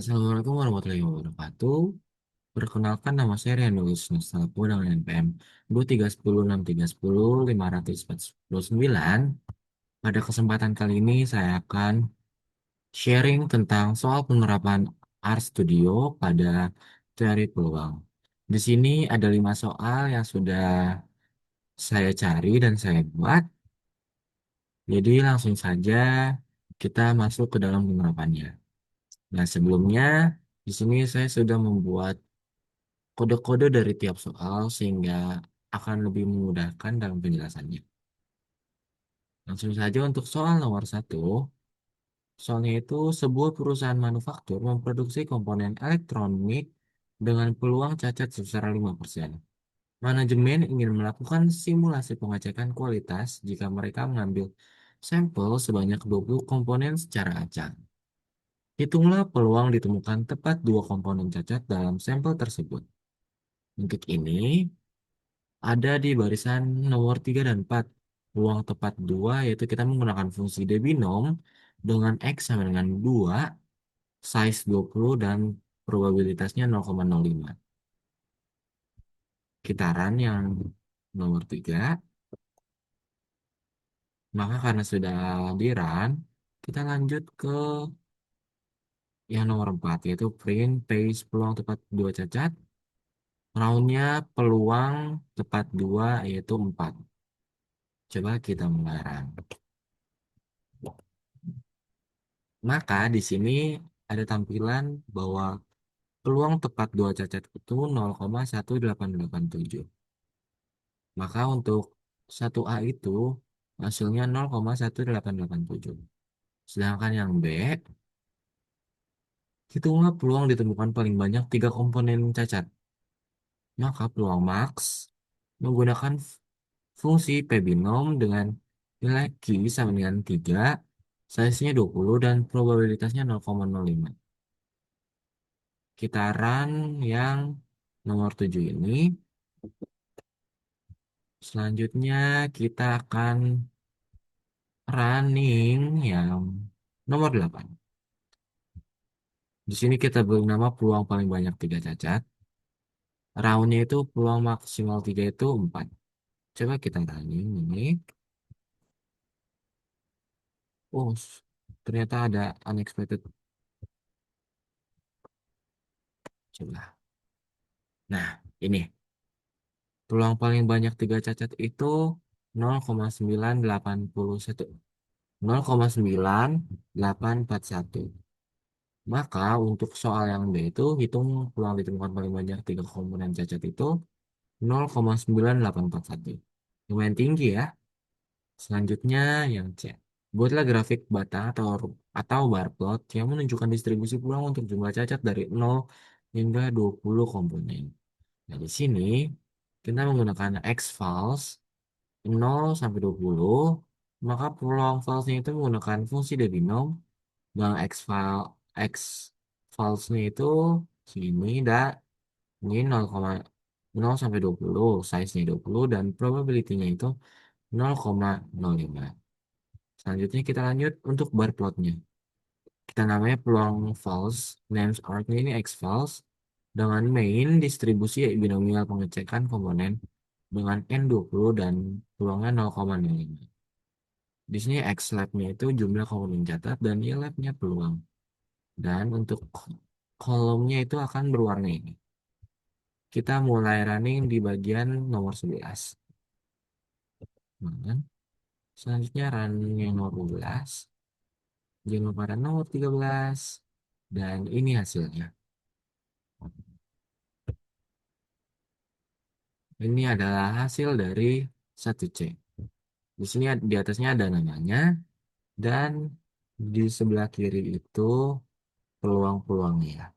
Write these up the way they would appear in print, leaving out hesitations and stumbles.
Assalamualaikum warahmatullahi wabarakatuh. Perkenalkan nama saya Rian Luis Nustaku dengan NPM 23163105449. Pada kesempatan kali ini saya akan sharing tentang soal penerapan Art Studio pada teori peluang. Di sini ada 5 soal yang sudah saya cari dan saya buat. Jadi langsung saja kita masuk ke dalam penerapannya. Nah, sebelumnya di sini saya sudah membuat kode-kode dari tiap soal sehingga akan lebih memudahkan dalam penjelasannya. Langsung saja untuk soal nomor 1. Soalnya itu sebuah perusahaan manufaktur memproduksi komponen elektronik dengan peluang cacat sebesar 5%. Manajemen ingin melakukan simulasi pengecekan kualitas jika mereka mengambil sampel sebanyak 20 komponen secara acak. Hitunglah peluang ditemukan tepat 2 komponen cacat dalam sampel tersebut. Untuk ini, ada di barisan nomor 3 dan 4. Ruang tepat 2 yaitu kita menggunakan fungsi debinom dengan X sama dengan 2, size 20 dan probabilitasnya 0,05. Kitaran yang nomor 3, maka karena sudah di run, kita lanjut ke yang nomor 4 yaitu print paste peluang tepat 2 cacat. Roundnya peluang tepat 2 yaitu 4. Coba kita mulai run. Maka di sini ada tampilan bahwa peluang tepat 2 cacat itu 0,1887. Maka untuk 1A itu hasilnya 0,1887. Sedangkan yang B, hitunglah peluang ditemukan paling banyak 3 komponen cacat. Maka peluang max menggunakan fungsi P binom dengan nilai Q sama dengan 3, size-nya 20 dan probabilitasnya 0,05. Kita run yang nomor 7 ini. Selanjutnya kita akan running yang nomor 8. Di sini kita beri nama peluang paling banyak 3 cacat. Roundnya itu peluang maksimal 3 itu 4. Coba kita running ini. Oh, ternyata ada unexpected. Coba. Nah, ini. Peluang paling banyak 3 cacat itu 0,9841. 0,9841. Maka untuk soal yang B itu hitung peluang ditemukan paling banyak 3 komponen cacat itu 0,9841. Lumayan tinggi ya. Selanjutnya yang C. Buatlah grafik batang atau bar plot yang menunjukkan distribusi peluang untuk jumlah cacat dari 0 hingga 20 komponen. Nah, di sini kita menggunakan X false 0 sampai 20, maka peluang false-nya itu menggunakan fungsi debinom dan X false-nya itu sini dan ini 0,0 sampai 20, size-nya 20 dan probability-nya itu 0,05. Selanjutnya kita lanjut untuk bar plotnya. Kita namanya peluang false, names arc-nya ini X false dengan main distribusi binomial pengecekan komponen dengan N20 dan peluangnya 0,05. Di sini X lab-nya itu jumlah komponen catat dan Y lab-nya peluang. Dan untuk kolomnya itu akan berwarna ini. Kita mulai running di bagian nomor 11. Nah, selanjutnya run yang nomor 12. Jangan lupa run nomor 13. Dan ini hasilnya. Ini adalah hasil dari 1C. Di sini di atasnya ada namanya. Dan di sebelah kiri itu peluang-peluangnya.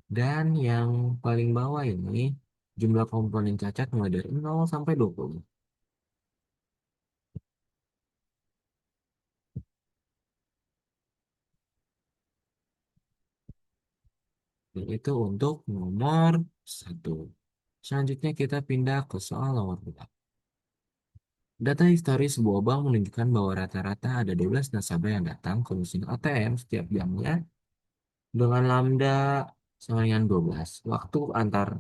Dan yang paling bawah ini jumlah komponen cacat mulai dari 0 sampai 20. Dan itu untuk nomor 1. Selanjutnya kita pindah ke soal nomor 2. Data historis sebuah bank menunjukkan bahwa rata-rata ada 12 nasabah yang datang ke mesin ATM setiap jamnya dengan lambda sama dengan 12. Waktu antar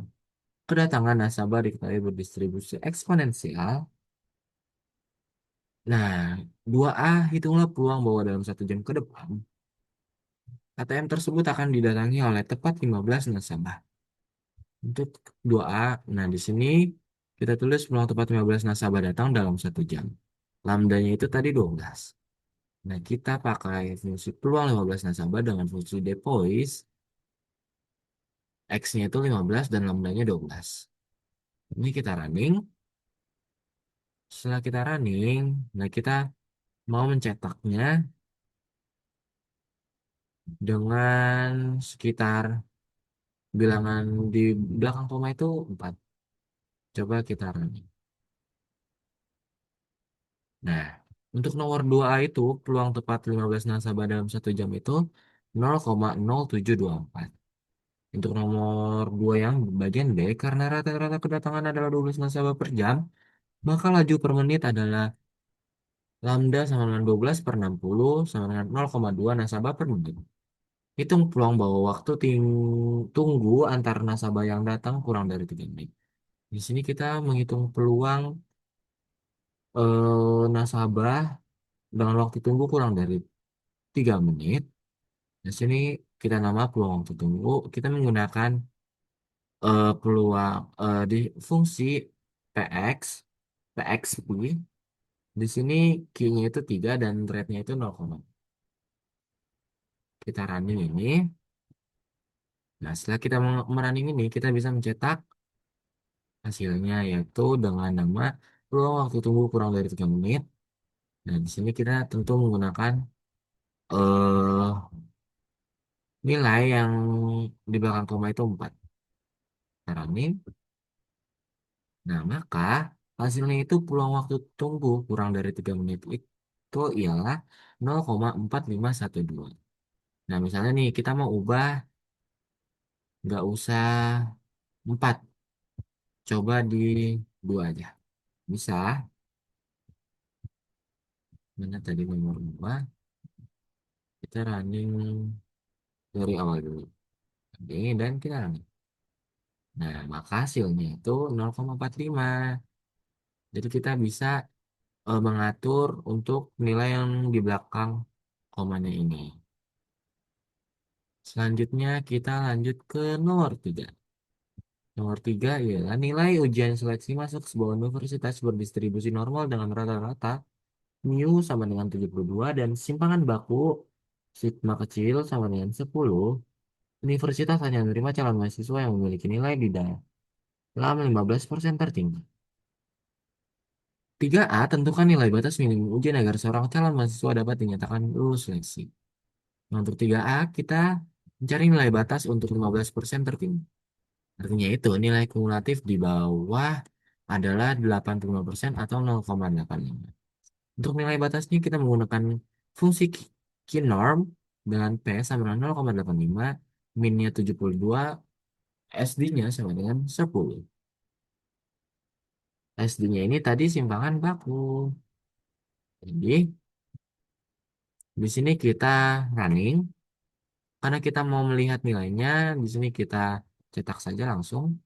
kedatangan nasabah diketahui berdistribusi eksponensial. Nah, 2A hitunglah peluang bahwa dalam 1 jam ke depan, ATM tersebut akan didatangi oleh tepat 15 nasabah. Untuk 2A, nah di sini kita tulis peluang tepat 15 nasabah datang dalam 1 jam. Lambdanya itu tadi 12. Nah, kita pakai fungsi peluang 15 nasabah dengan fungsi depois. X-nya itu 15 dan lambdanya 12. Ini kita running. Setelah kita running, nah kita mau mencetaknya dengan sekitar bilangan di belakang koma itu 4. Coba kita running. Nah, untuk nomor 2A itu peluang tepat 15 nasabah dalam 1 jam itu 0,0724. Untuk nomor 2 yang bagian B, karena rata-rata kedatangan adalah 12 nasabah per jam, maka laju per menit adalah lambda sama dengan 12 per 60 sama dengan 0,2 nasabah per menit. Hitung peluang bahwa waktu tunggu antar nasabah yang datang kurang dari 3 menit. Di sini kita menghitung peluang nasabah dengan waktu tunggu kurang dari 3 menit. Di sini kita nama peluang waktu tunggu. Kita menggunakan peluang di fungsi px, pxp. Di sini Q-nya itu 3 dan rate-nya itu 0, kita running ini. Nah, setelah kita merunning ini, kita bisa mencetak hasilnya yaitu dengan nama peluang waktu tunggu kurang dari 3 menit. Nah, di sini kita tentu menggunakan eh nilai yang di belakang koma itu 4. Kita running. Nah, maka hasilnya itu peluang waktu tunggu kurang dari 3 menit itu ialah 0,4512. Nah, misalnya nih kita mau ubah nggak usah 4, coba di 2 aja. Bisa, mana tadi nomor 2, kita running dari awal dulu. Oke, dan kita running. Nah, maka hasilnya itu 0,45. Jadi kita bisa mengatur untuk nilai yang di belakang komanya ini. Selanjutnya kita lanjut ke nomor 3. Nomor 3 ialah nilai ujian seleksi masuk sebuah universitas berdistribusi normal dengan rata-rata mu sama dengan 72 dan simpangan baku sigma kecil sama dengan 10. Universitas hanya menerima calon mahasiswa yang memiliki nilai di dalam 15% tertinggi. 3A, tentukan nilai batas minimum ujian agar seorang calon mahasiswa dapat dinyatakan lulus seleksi. Nah, untuk 3A, kita mencari nilai batas untuk 15% tertinggi. Artinya itu nilai kumulatif di bawah adalah 85% atau 0,85. Untuk nilai batasnya kita menggunakan fungsi norm dengan P sama dengan 0,85, minnya 72, SD-nya sama dengan 10. SD-nya ini tadi simpangan baku. Jadi di sini kita running karena kita mau melihat nilainya, di sini kita cetak saja langsung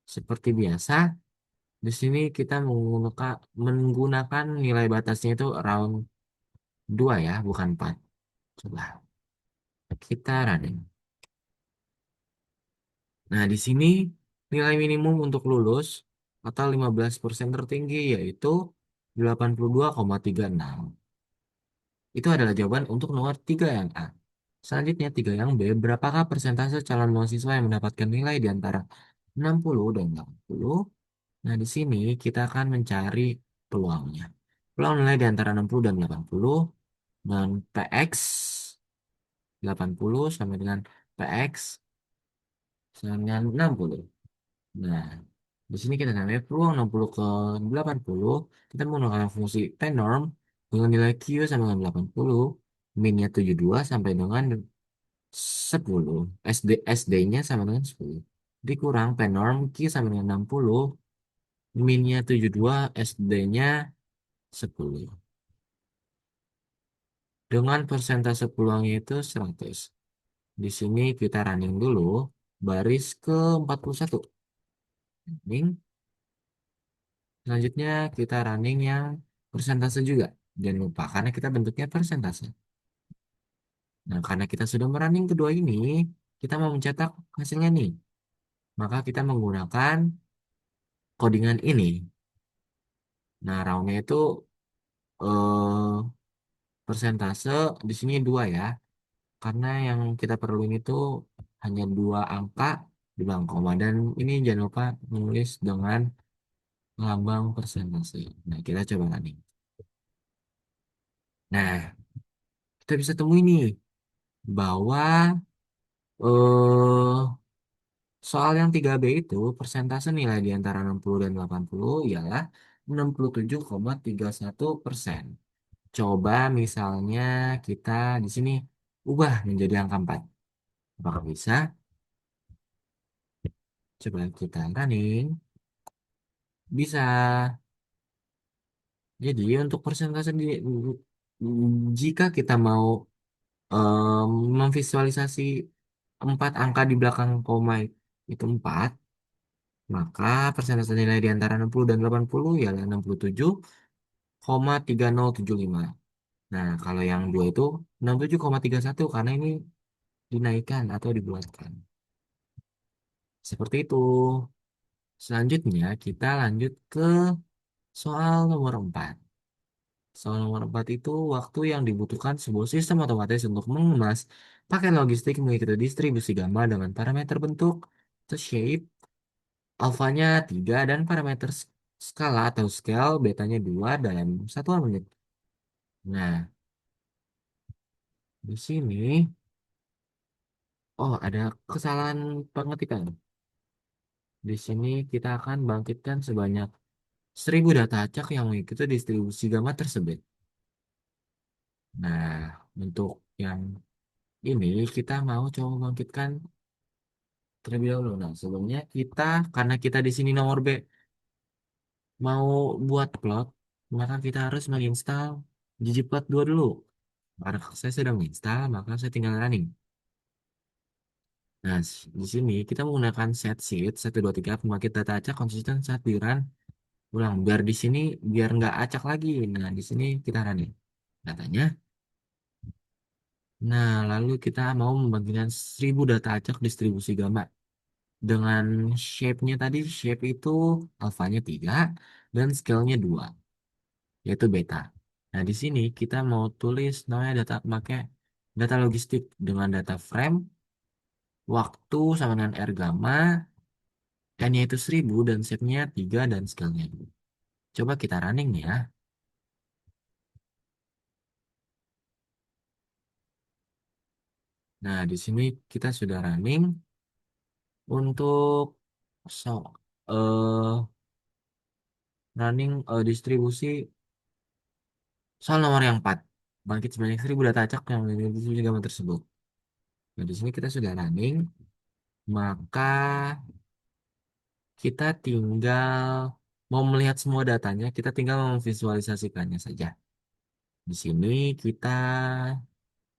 seperti biasa. Di sini kita menggunakan nilai batasnya itu round 2 ya, bukan 4. Coba kita running. Nah, di sini nilai minimum untuk lulus atau 15% tertinggi yaitu 82,36. Itu adalah jawaban untuk nomor 3 yang A. Selanjutnya 3 yang B, berapakah persentase calon mahasiswa yang mendapatkan nilai di antara 60 dan 80? Nah, di sini kita akan mencari peluangnya. Peluang nilai di antara 60 dan 80 dan PX 80 sama dengan PX sama dengan 60. Nah, di sini kita namanya peluang 60 ke 80. Kita menggunakan fungsi P-norm dengan nilai Q sama dengan 80. Minnya 72 sampai dengan 10. SD-nya sama dengan 10. Dikurang P-norm Q sama dengan 60. Minnya 72, SD-nya 10. Dengan persentase peluangnya itu 100. Di sini kita running dulu baris ke 41. Running. Selanjutnya kita running yang persentase juga. Jangan lupa karena kita bentuknya persentase. Nah, karena kita sudah merunning kedua ini, kita mau mencetak hasilnya nih. Maka kita menggunakan codingan ini. Nah, roundnya itu eh, persentase di sini dua ya. Karena yang kita perluin itu hanya dua angka di belakang koma. Dan ini jangan lupa menulis dengan lambang persentase. Nah, kita coba running. Nah, kita bisa temui nih bahwa eh soal yang 3B itu persentase nilai di antara 60 dan 80 ialah 67,31%. Coba misalnya kita di sini ubah menjadi angka 4. Apakah bisa? Coba kita running. Bisa. Jadi untuk persentase jika kita mau memvisualisasi 4 angka di belakang koma itu 4, maka persentase nilai di antara 60 dan 80 ialah 67,3075. Nah, kalau yang dua itu 67,31 karena ini dinaikkan atau dibuatkan. Seperti itu. Selanjutnya kita lanjut ke soal nomor 4. Soal nomor 4 itu waktu yang dibutuhkan sebuah sistem otomatis untuk mengemas pakai logistik mengikuti distribusi gamma dengan parameter bentuk atau shape, alfanya 3 dan parameter skala atau scale betanya 2 dalam satuan menit. Nah, di sini, oh ada kesalahan pengetikan. Di sini kita akan bangkitkan sebanyak 1.000 data acak yang mengikuti distribusi gamma tersebut. Nah, untuk yang ini kita mau coba bangkitkan terlebih dahulu. Nah, sebelumnya kita, karena kita di sini nomor B mau buat plot, maka kita harus menginstal ggplot2 dulu. Karena saya sudah menginstal, maka saya tinggal running. Nah, di sini kita menggunakan set sheet 123 pembangkit data acak konsisten saat di run ulang. Biar di sini, biar nggak acak lagi. Nah, di sini kita running datanya. Nah, lalu kita mau membagikan 1.000 data acak distribusi gambar. Dengan shape-nya tadi, shape itu alfanya 3 dan scale-nya 2, yaitu beta. Nah, di sini kita mau tulis namanya data, pakai data logistik dengan data frame, waktu sama dengan R gamma, N-nya itu 1.000 dan shape-nya 3 dan scale-nya 2. Coba kita running ya. Nah, di sini kita sudah running untuk so, eh distribusi soal nomor yang 4. Bangkit sebanyak 1.000 data acak yang memiliki gambar tersebut. Nah, di sini kita sudah running, maka kita tinggal mau melihat semua datanya, kita tinggal memvisualisasikannya saja. Di sini kita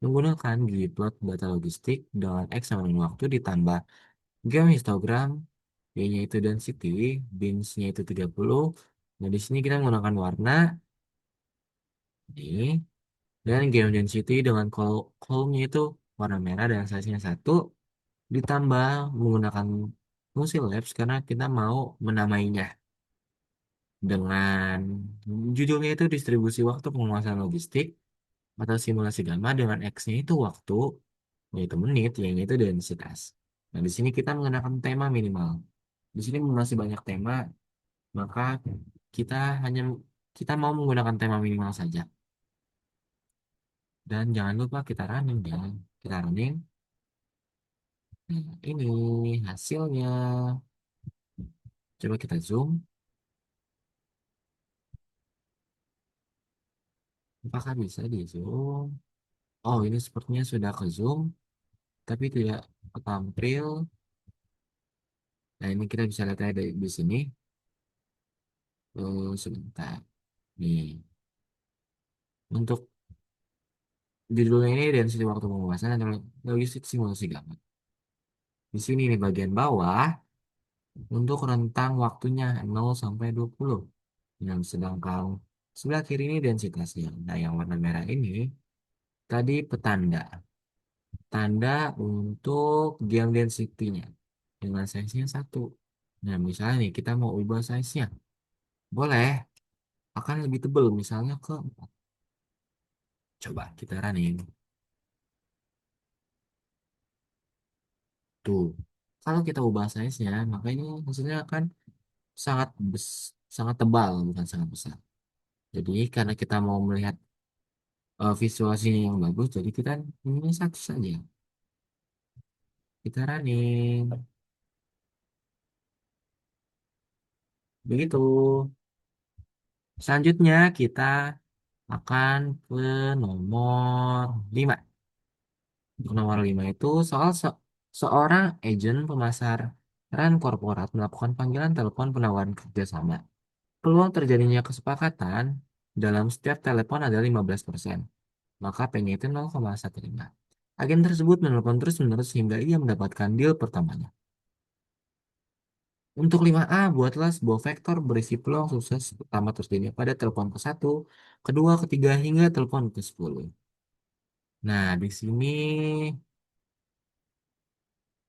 menggunakan ggplot data logistik dengan X sama dengan waktu ditambah game histogram, Y-nya itu density, bins-nya itu 30. Nah, di sini kita menggunakan warna ini dan game density dengan column-nya itu warna merah dan size-nya 1 ditambah menggunakan fungsi labs karena kita mau menamainya dengan judulnya itu distribusi waktu penguasaan logistik atau simulasi gamma dengan X-nya itu waktu, yaitu menit, Y-nya itu densitas. Nah, di sini kita menggunakan tema minimal. Di sini masih banyak tema, maka kita hanya kita mau menggunakan tema minimal saja. Dan jangan lupa kita running ya. Kita running. Nah, ini hasilnya. Coba kita zoom. Apakah bisa di zoom? Oh, ini sepertinya sudah ke zoom, tapi tidak tampil. Nah, ini kita bisa lihat ada di sini. Sebentar. Nih, untuk Judulnya ini density waktu pembahasan dan logistik simulasi gambar. Di sini nih bagian bawah untuk rentang waktunya 0 sampai 20. Yang sedangkan sebelah kiri ini densitasnya. Nah, yang warna merah ini tadi petanda. Tanda untuk game density-nya dengan size-nya 1. Nah, misalnya nih kita mau ubah size-nya. Boleh, akan lebih tebal misalnya ke 4. Coba kita running. Tuh. Kalau kita ubah size-nya, maka ini hasilnya akan sangat sangat tebal, bukan sangat besar. Jadi karena kita mau melihat visualisasinya yang bagus, jadi kita ini satu saja. Kita running. Begitu. Selanjutnya kita akan ke nomor 5. Untuk nomor 5 itu soal seorang agen pemasaran korporat melakukan panggilan telepon penawaran kerjasama. Peluang terjadinya kesepakatan dalam setiap telepon adalah 15%. Maka P-nya itu 0,15. Agen tersebut menelpon terus-menerus hingga ia mendapatkan deal pertamanya. Untuk 5A, buatlah sebuah vektor berisi peluang sukses pertama terjadinya pada telepon ke-1, kedua, ketiga, hingga telepon ke-10. Nah, di sini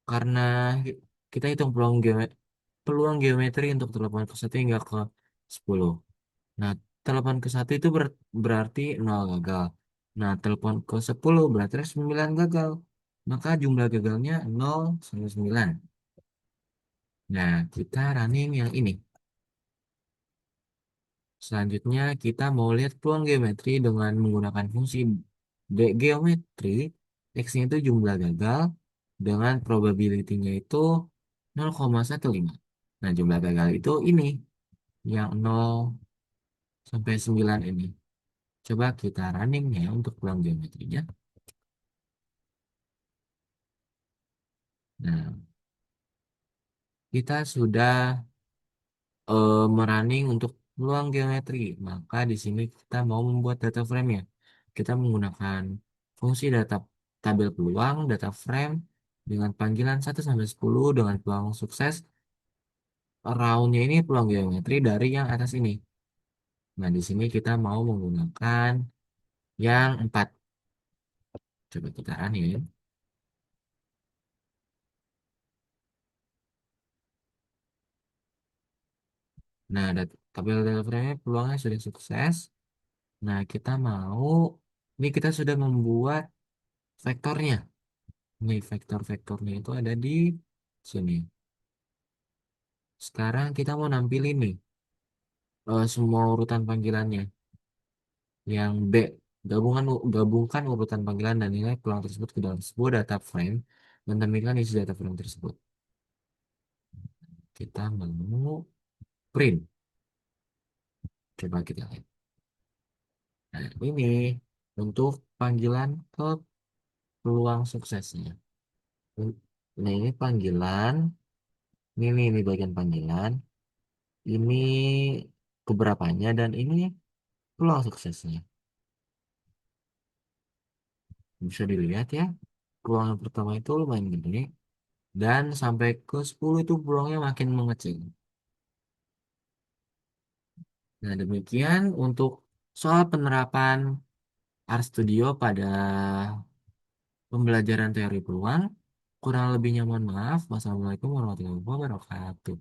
karena kita hitung peluang geometri untuk telepon ke-1 hingga ke-10. Nah, telepon ke-1 itu berarti 0 gagal. Nah, telepon ke-10 berarti 9 gagal. Maka jumlah gagalnya 0 sampai 9. Nah, kita running yang ini. Selanjutnya, kita mau lihat peluang geometri dengan menggunakan fungsi geometri. X-nya itu jumlah gagal dengan probability-nya itu 0,15. Nah, jumlah gagal itu ini yang 0 sampai 9 ini. Coba kita runningnya untuk peluang geometrinya. Nah, kita sudah merunning untuk peluang geometri. Maka di sini kita mau membuat data frame-nya. Kita menggunakan fungsi tabel peluang, data frame dengan panggilan 1 sampai 10 dengan peluang sukses. Round-nya ini peluang geometri dari yang atas ini. Nah, di sini kita mau menggunakan yang 4. Coba kita running. Nah, tabel data frame peluangnya sudah sukses. Nah, kita mau, ini kita sudah membuat vektornya. Nih, vektor-vektornya itu ada di sini. Sekarang kita mau nampilin nih semua urutan panggilannya. Yang B, gabungkan urutan panggilan dan nilai peluang tersebut ke dalam sebuah data frame dan tampilkan isi data frame tersebut. Kita mau print. Coba kita lihat. Nah, ini untuk panggilan ke peluang suksesnya. Nah, ini panggilan. Ini bagian panggilan. Ini keberapanya dan ini peluang suksesnya. Bisa dilihat ya. Peluang yang pertama itu lumayan gede. Dan sampai ke 10 itu peluangnya makin mengecil. Nah, demikian untuk soal penerapan RStudio pada pembelajaran teori peluang. Kurang lebihnya mohon maaf. Wassalamualaikum warahmatullahi wabarakatuh.